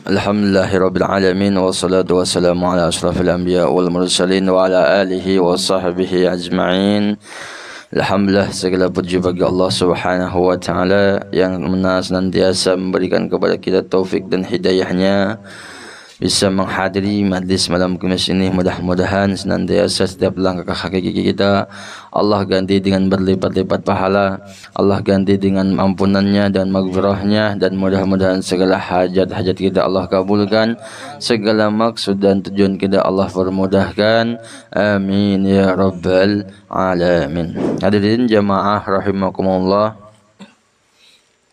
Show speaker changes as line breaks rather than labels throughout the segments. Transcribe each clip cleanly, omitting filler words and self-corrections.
Alhamdulillahirabbil alamin wassalatu wassalamu ala asyrafil anbiya wal mursalin wa ala alihi wa sahbihi ajma'in. Alhamdulillah, segala puji bagi Allah Subhanahu wa taala yang senantiasa memberikan kepada kita taufik dan hidayahnya bisa menghadiri majlis malam Kamis ini. Mudah-mudahan senantiasa setiap langkah kaki kita Allah ganti dengan berlipat-lipat pahala, Allah ganti dengan ampunannya dan maghfirahnya, dan mudah-mudahan segala hajat-hajat kita Allah kabulkan, segala maksud dan tujuan kita Allah permudahkan, amin ya rabbal alamin. Hadirin jamaah rahimakumullah,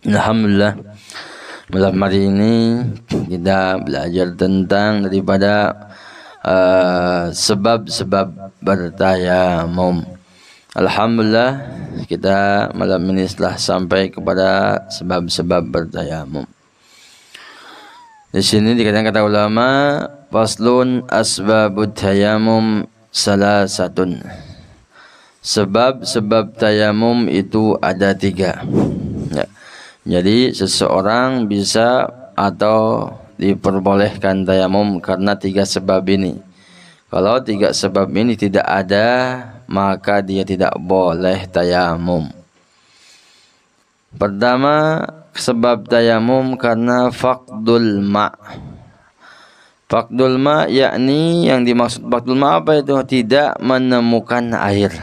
alhamdulillah, malam hari ini kita belajar tentang daripada sebab-sebab bertayamum. Alhamdulillah, kita malam ini telah sampai kepada sebab-sebab bertayamum. Di sini dikatakan kata ulama, faslun asbabut tayamum salasatun. Sebab-sebab tayamum itu ada 3. Ya. Jadi seseorang bisa atau diperbolehkan tayamum karena 3 sebab ini. Kalau 3 sebab ini tidak ada, maka dia tidak boleh tayamum. Pertama, sebab tayamum karena faqdul ma'. Faqdul ma' yakni yang dimaksud faqdul ma' apa itu? Tidak menemukan air.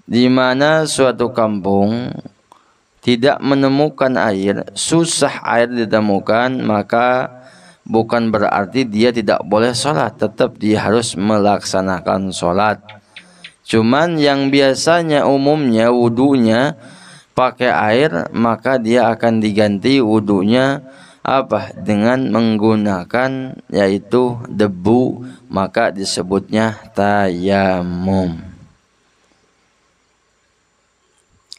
Di mana suatu kampung tidak menemukan air, susah air ditemukan, maka bukan berarti dia tidak boleh sholat. Tetap dia harus melaksanakan sholat. Cuman yang biasanya umumnya wudunya pakai air, maka dia akan diganti wudunya apa? Dengan menggunakan yaitu debu, maka disebutnya tayamum.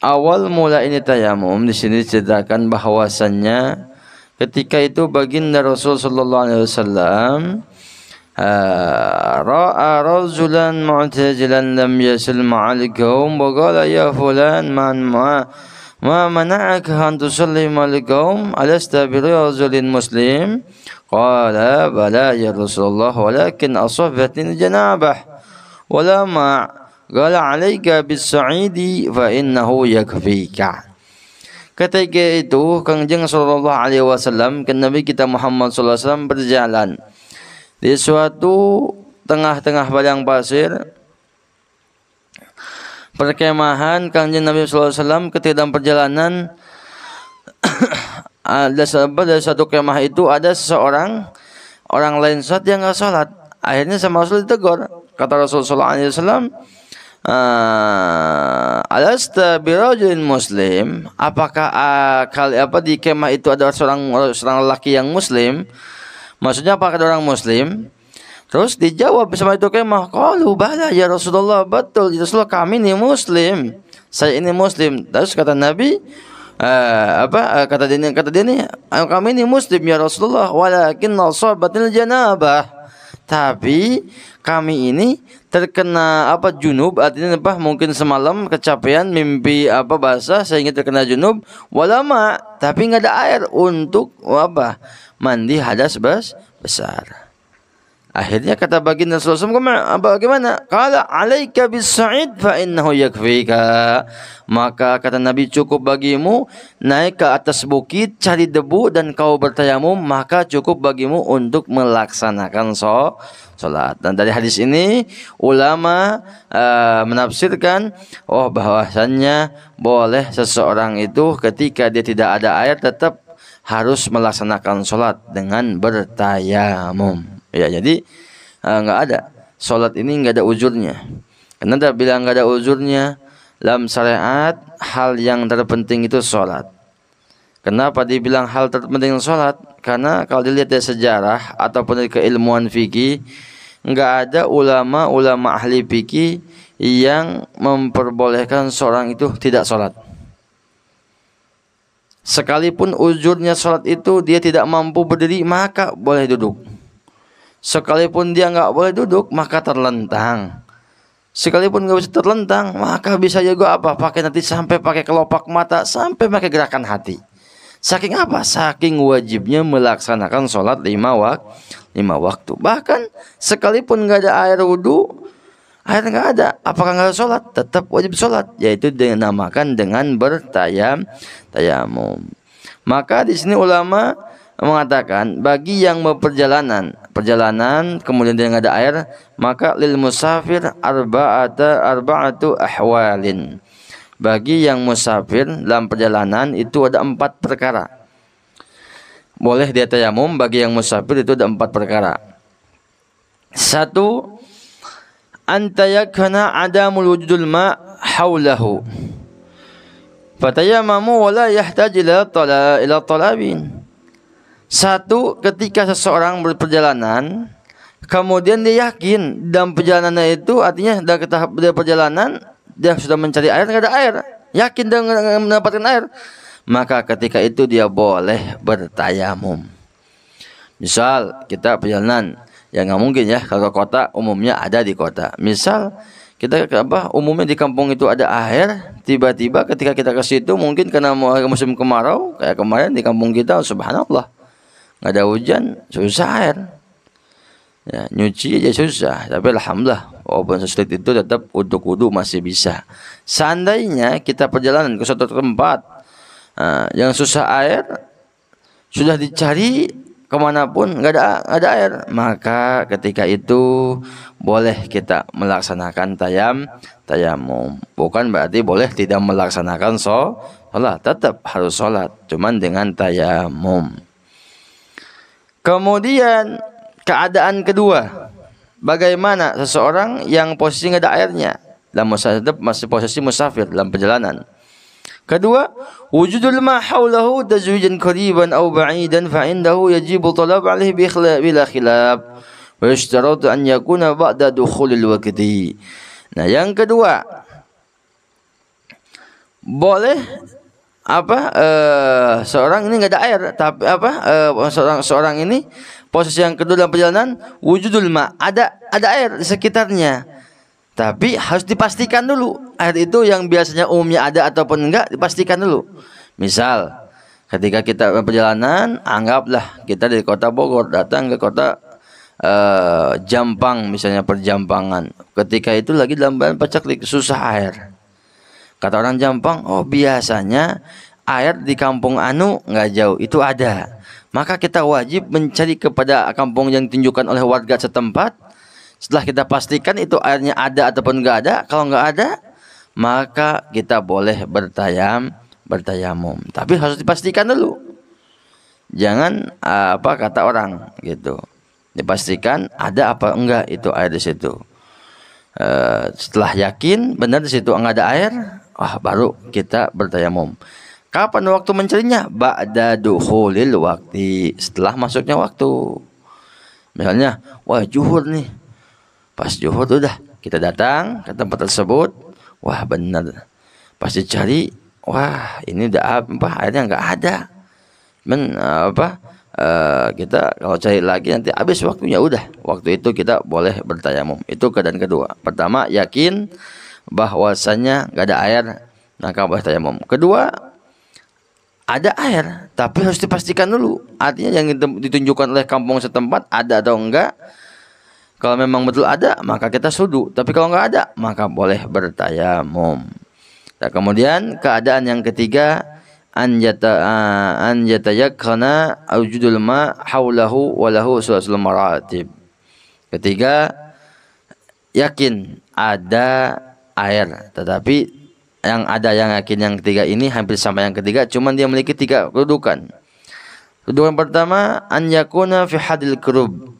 Awal mula ini tayamum di sini diceritakan bahwasannya ketika itu baginda Rasul sallallahu alaihi wasallam ra'a rajulan mu'tajilan lam yasil ma'al qaum wa qala ya fulan ma mana'aka an tusalli ma'al qaum alasta bi rajulin muslim qala bala ya Rasulullah walakin asabatni janabah wala ma' qala 'alaika bis-sa'idi fa innahu yakfika. Ketika itu Kangjeng sallallahu alaihi wasallam ke Nabi kita Muhammad sallallahu alaihi wasallam berjalan di suatu tengah-tengah padang pasir perkemahan. Kangjeng Nabi sallallahu alaihi wasallam ketika dalam perjalanan ada satu kemah itu ada seseorang, orang lain salat, dia enggak salat. Akhirnya sama Rasul ditegur. Kata Rasul sallallahu alaihi wasallam, alasta birajulin muslim, apakah di kemah itu ada seorang lelaki yang muslim? Maksudnya apakah ada orang muslim? Terus dijawab sama itu kemah, qalu bala ya Rasulullah, betul ya Rasulullah, kami ini muslim, saya ini muslim. Terus kata Nabi, kata dia ini, kami ini muslim ya Rasulullah, walakin asabatil janabah, tapi kami ini terkena junub, artinya mungkin semalam kecapean mimpi basah sehingga terkena junub, walama, tapi enggak ada air untuk mandi hadas besar. Akhirnya kata baginda Rasulullah, bagaimana? Qala 'alaika bis-sa'id fa innahu yakfika. Maka kata Nabi, cukup bagimu naik ke atas bukit, cari debu dan kau bertayamum, maka cukup bagimu untuk melaksanakan salat. Dan dari hadis ini ulama menafsirkan bahwasannya boleh seseorang itu ketika dia tidak ada air tetap harus melaksanakan salat dengan bertayamum. Ya, jadi enggak ada salat ini enggak ada uzurnya. Karena dia bilang enggak ada uzurnya dalam syariat, hal yang terpenting itu salat. Kenapa dibilang hal terpenting salat? Karena kalau dilihat dari sejarah ataupun dari keilmuan fikih, enggak ada ulama ahli fikih yang memperbolehkan seorang itu tidak salat. Sekalipun uzurnya salat itu dia tidak mampu berdiri, maka boleh duduk. Sekalipun dia enggak boleh duduk, maka terlentang. Sekalipun enggak bisa terlentang, maka bisa juga pakai nanti sampai pakai kelopak mata, sampai pakai gerakan hati. Saking apa? Saking wajibnya melaksanakan sholat 5 waktu. Bahkan sekalipun nggak ada air wudhu, air nggak ada, apakah nggak ada sholat? Tetap wajib sholat, yaitu dinamakan dengan bertayamum. Maka di sini ulama mengatakan bagi yang perjalanan kemudian dia nggak ada air, maka lil musafir arba'atu ahwalin. Bagi yang musafir dalam perjalanan itu ada 4 perkara. Boleh dia tayamum bagi yang musafir itu ada 4 perkara. 1, antayakana adamul wujudul ma haulahu. Fatayamamu wala yahtaj ila talabin. 1, ketika seseorang berperjalanan, kemudian dia yakin dalam perjalanan itu, artinya dalam tahap dia perjalanan, dia sudah mencari air, nggak ada air, yakin dia mendapatkan air, maka ketika itu dia boleh bertayamum. Misal kita perjalanan, ya nggak mungkin ya kalau ke kota, umumnya ada di kota. Misal kita umumnya di kampung itu ada air, tiba-tiba ketika kita ke situ mungkin karena musim kemarau, kayak kemarin di kampung kita, subhanallah, nggak ada hujan, susah air. Ya, nyuci aja susah, tapi alhamdulillah walaupun sesulit itu tetap untuk wudu masih bisa. Seandainya kita perjalanan ke suatu tempat yang susah air, sudah dicari kemanapun nggak ada air, maka ketika itu boleh kita melaksanakan tayamum. Bukan berarti boleh tidak melaksanakan sholat, tetap harus sholat, cuman dengan tayamum. Kemudian keadaan kedua, bagaimana seseorang yang posisi nggak ada airnya, dalam masih posisi musafir dalam perjalanan. Kedua, wujudul ma haulahu tazwijan qariban aw ba'idan fa indahu yajibu talab alaihi bila khilaf wa yushtaratu an yakuna ba'da dukhulil waqti. Nah, yang kedua, boleh seorang ini nggak ada air, tapi seorang ini posisi yang kedua dalam perjalanan, wujudul ma, ada air di sekitarnya, tapi harus dipastikan dulu air itu yang biasanya umumnya ada ataupun enggak, dipastikan dulu. Misal ketika kita perjalanan, anggaplah kita dari kota Bogor datang ke kota Jampang, misalnya Perjampangan, ketika itu lagi dalam bahan pacaklik, susah air. Kata orang Jampang, oh biasanya air di kampung anu nggak jauh itu ada. Maka kita wajib mencari kepada kampung yang ditunjukkan oleh warga setempat. Setelah kita pastikan itu airnya ada ataupun nggak ada. Kalau nggak ada, maka kita boleh bertayamum. Tapi harus dipastikan dulu. Jangan kata orang gitu. Dipastikan ada apa enggak itu air di situ. Setelah yakin benar di situ nggak ada air, baru kita bertayamum. Kapan waktu mencarinya? Ba'da dukhulil waqti, setelah masuknya waktu. Misalnya, zuhur nih. Pas zuhur udah kita datang ke tempat tersebut, benar. Pas dicari, ini udah airnya nggak ada. Kita kalau cari lagi nanti habis waktunya, udah waktu itu kita boleh bertayamum. Itu keadaan kedua. Pertama, yakin bahwasanya nggak ada air, maka boleh tayamum. Kedua, ada air tapi harus dipastikan dulu, artinya yang ditunjukkan oleh kampung setempat ada atau enggak. Kalau memang betul ada, maka kita sudu, tapi kalau enggak ada, maka boleh bertayamum. Nah, kemudian keadaan yang ketiga, an yatayakkana wujudul ma haulahu wa lahu sulsul maratib. Ketiga, yakin ada air, tetapi yang yakin yang ketiga ini hampir sama yang ketiga, cuman dia memiliki 3 kedudukan. Kedudukan pertama, an yakuna fi hadil qurub.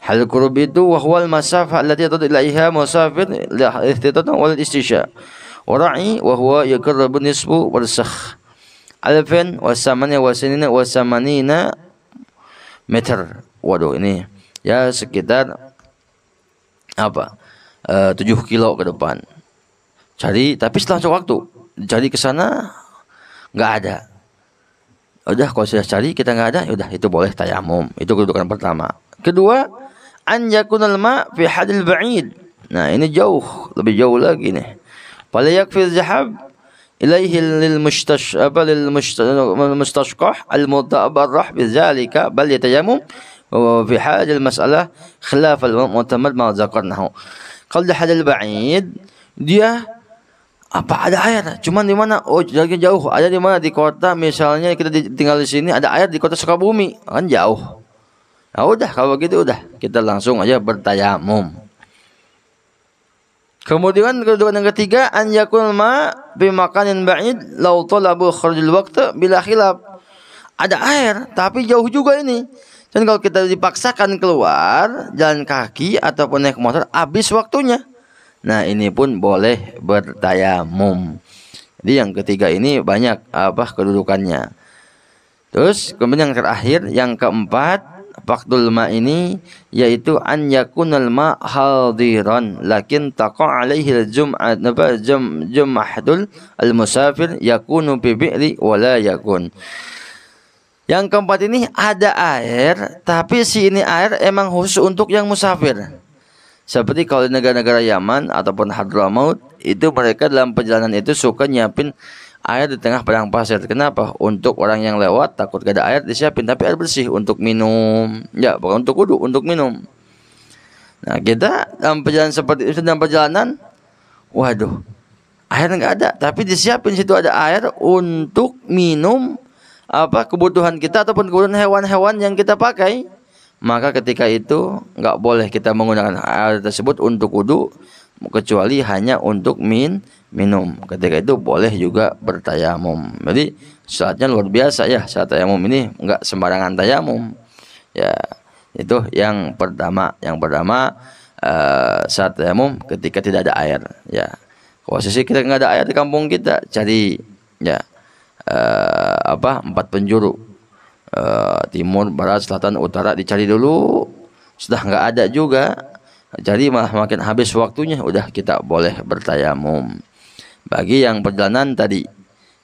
Hal qurub itu wa huwal masafah allati yatadu ilaiha musafir li ihtitatan wal istisya. Wara'i wa huwa yaqrabu nisfu warsakh. Alfan wa samania wa sinina wa samanina meter. Waduh, ini ya sekitar 7 kilo ke depan. Cari, tapi setelah waktu cari ke sana nggak ada. Udah, kalau sudah cari kita nggak ada, udah itu boleh tayamum. Itu kedudukan pertama. Kedua, an yakunal ma fi hadil ba'id. Nah, ini lebih jauh lagi nih. Fala yakfil zahab ilaihi lil mustashqah al mutabarrah bidzalika bal yatayammum wa fi hal al mas'alah khilaf al mu'tamad ma zakarnahu. Kalau di hadal ba'id dia apa ada air, cuman di mana? Oh, jauh. Ada di mana? Di kota, misalnya kita tinggal di sini, ada air di kota Sukabumi, kan jauh. Nah, udah kalau begitu udah kita langsung aja bertayamum. Kemudian kedudukan yang ketiga, an yakul ma bi makanin ba'id law talabu kharujul waqt bila khilaf. Ada air tapi jauh juga ini. Dan kalau kita dipaksakan keluar jalan kaki ataupun naik motor, habis waktunya. Nah, ini pun boleh bertayamum. Jadi yang ketiga ini banyak kedudukannya. Terus kemudian yang terakhir, yang keempat, faqdul ma ini yaitu an yakunal ma hadiran lakin taqa alaihi jum'atul al-musafir yakunu bi bi'ri wa la yakun. Yang keempat ini ada air, tapi si ini air emang khusus untuk yang musafir. Seperti kalau di negara-negara Yaman ataupun Hadramaut, itu mereka dalam perjalanan itu suka nyiapin air di tengah padang pasir. Kenapa? Untuk orang yang lewat takut gak ada air disiapin, tapi air bersih untuk minum. Ya, bukan untuk wudu, untuk minum. Nah, kita dalam perjalanan seperti itu, dalam perjalanan, waduh, air nggak ada, tapi disiapin situ ada air untuk minum kebutuhan kita ataupun kebutuhan hewan-hewan yang kita pakai. Maka ketika itu nggak boleh kita menggunakan air tersebut untuk wudu, kecuali hanya untuk minum. Ketika itu boleh juga bertayamum. Jadi salatnya luar biasa ya, salat tayamum ini nggak sembarangan tayamum. Ya, itu yang pertama. Yang pertama, salat tayamum ketika tidak ada air. Ya, posisi kita nggak ada air di kampung kita, cari ya 4 penjuru, timur, barat, selatan, utara, dicari dulu. Sudah nggak ada juga, jadi malah makin habis waktunya, udah kita boleh bertayamum. Bagi yang perjalanan tadi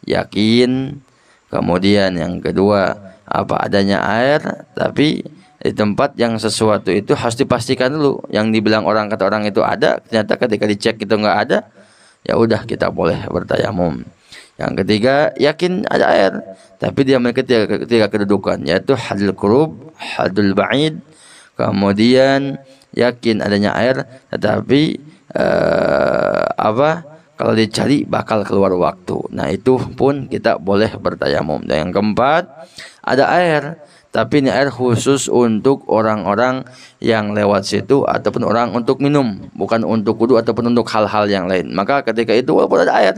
yakin, kemudian yang kedua adanya air, tapi di tempat yang sesuatu itu harus dipastikan dulu. Yang dibilang kata orang itu ada, ternyata ketika dicek itu nggak ada, ya udah kita boleh bertayamum. Yang ketiga, yakin ada air, tapi dia memiliki tiga kedudukan, yaitu hadul qurub, hadul ba'id, kemudian yakin adanya air, tetapi kalau dicari bakal keluar waktu. Nah, itu pun kita boleh bertayamum. Dan yang keempat, ada air, tapi ini air khusus untuk orang-orang yang lewat situ ataupun orang untuk minum, bukan untuk wudu ataupun untuk hal-hal yang lain. Maka ketika itu walaupun ada air,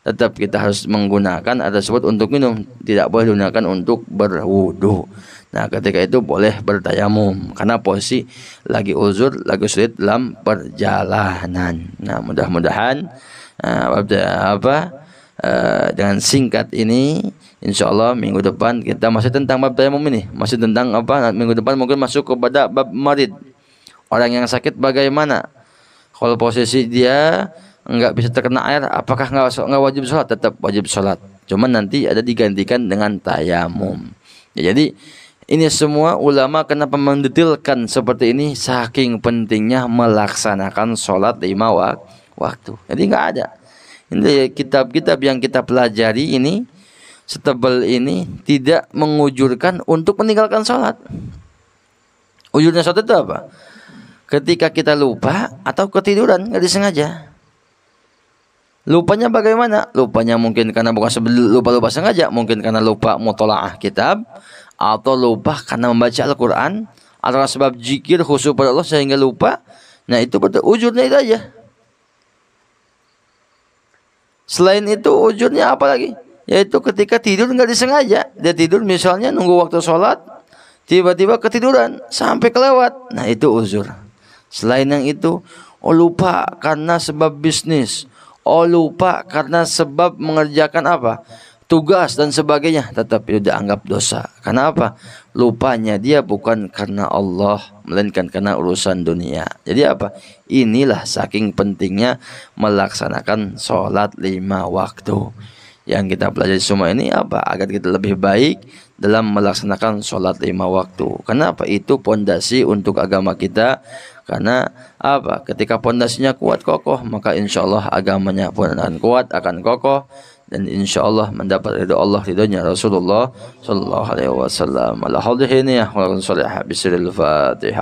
tetap kita harus menggunakan air tersebut untuk minum, tidak boleh digunakan untuk berwudu. Nah, ketika itu boleh bertayamum karena posisi lagi uzur, lagi sulit dalam perjalanan. Nah, mudah-mudahan dengan singkat ini, insyaallah minggu depan kita masih tentang bab tayamum ini, masih tentang minggu depan mungkin masuk kepada bab marid. Orang yang sakit bagaimana? Kalau posisi dia enggak bisa terkena air, apakah enggak wajib sholat? Tetap wajib sholat, cuman nanti ada digantikan dengan tayamum. Ya, jadi ini semua ulama kenapa mendetilkan seperti ini, saking pentingnya melaksanakan sholat 5 waktu. Jadi enggak ada. Ini kitab-kitab yang kita pelajari ini, setebal ini, tidak mengujurkan untuk meninggalkan sholat. Ujurnya sholat itu apa? Ketika kita lupa atau ketiduran, nggak disengaja. Lupanya bagaimana? Lupanya mungkin karena bukan lupa sengaja, mungkin karena lupa mutola'ah kitab, atau lupa karena membaca Al-Quran, atau sebab zikir khusyuk pada Allah sehingga lupa. Nah, itu betul ujurnya itu aja. Selain itu ujurnya apa lagi? Yaitu ketika tidur nggak disengaja. Dia tidur misalnya nunggu waktu sholat, tiba-tiba ketiduran sampai kelewat. Nah, itu uzur. Selain yang itu, lupa karena sebab bisnis, lupa karena sebab mengerjakan tugas dan sebagainya, tetap itu dianggap dosa. Karena lupanya dia bukan karena Allah, melainkan karena urusan dunia. Jadi inilah saking pentingnya melaksanakan sholat 5 waktu. Yang kita pelajari semua ini agar kita lebih baik dalam melaksanakan sholat 5 waktu. Kenapa? Itu pondasi untuk agama kita. Karena ketika pondasinya kuat kokoh, maka insya Allah agamanya pun akan kuat, akan kokoh. dan insyaallah mendapat ridho Allah, ridhonya Rasulullah sallallahu alaihi wasallam. Ala hadhihi niyah wa salih bisiril Fatihah.